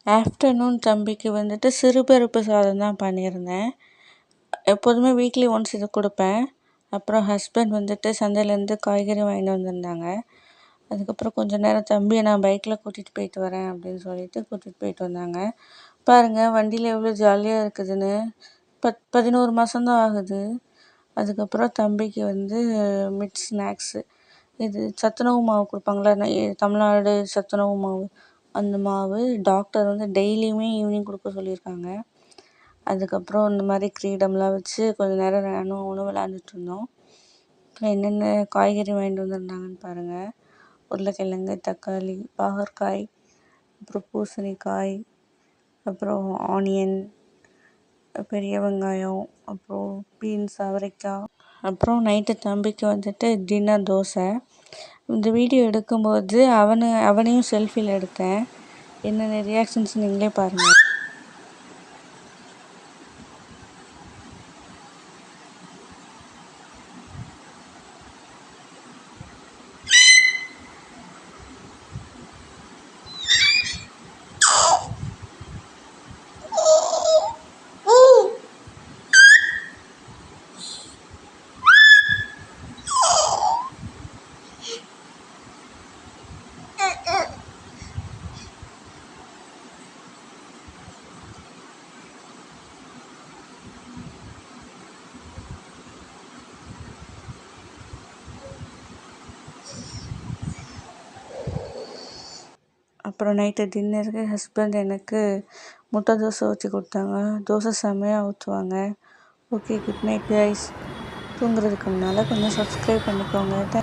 Afternoon தம்பிக்கு வந்துட்டு சிறுபருப்பு சாதம் தான் பண்ணியிருந்தேன். எப்போதுமே வீக்லி ஒன்ஸ் இது கொடுப்பேன். அப்புறம் ஹஸ்பண்ட் வந்துட்டு சந்தையிலேருந்து காய்கறி வாங்கிட்டு வந்திருந்தாங்க. அதுக்கப்புறம் கொஞ்ச நேரம் தம்பியை நான் பைக்கில் கூட்டிகிட்டு போயிட்டு வரேன் அப்படின்னு சொல்லிட்டு கூட்டிகிட்டு போயிட்டு வந்தாங்க. பாருங்கள் வண்டியில் எவ்வளோ ஜாலியாக இருக்குதுன்னு. 11 மாதம்தான் ஆகுது. அதுக்கப்புறம் தம்பிக்கு வந்து மிட் ஸ்நாக்ஸு, இது சத்துணவு மாவு கொடுப்பாங்களா, தமிழ்நாடு சத்துணவு மாவு, அந்த மாவு டாக்டர் வந்து டெய்லியுமே ஈவினிங் கொடுக்க சொல்லியிருக்காங்க. அதுக்கப்புறம் இந்த மாதிரி கிரீடம்லாம் வச்சு கொஞ்சம் நேரம் நானும் அவனும் விளாண்டுட்டு இருந்தோம். அப்புறம் என்னென்ன காய்கறி வாங்கிட்டு வந்திருந்தாங்கன்னு பாருங்கள். உருளைக்கிழங்கு, தக்காளி, பாகற்காய், அப்புறம் பூசணிக்காய், அப்புறம் ஆனியன், பெரிய வெங்காயம், அப்புறம் பீன்ஸ், அவரைக்காய். அப்புறம் நைட்டு தம்பிக்கு வந்துட்டு டின்னர் தோசை. இந்த வீடியோ எடுக்கும்போது அவனையும் செல்ஃபியில் எடுத்தேன். என்னென்ன ரியாக்ஷன்ஸ் நீங்களே பாருங்கள். அப்புறம் நைட்டு டின்னருக்கு ஹஸ்பண்ட் எனக்கு முட்டை தோசை ஊற்றி கொடுத்தாங்க. தோசை செம்மையாக ஊற்றுவாங்க. Okay, good night guys. தூங்குறதுக்கு முன்னால் கொஞ்சம் சப்ஸ்கிரைப் பண்ணிக்கோங்க.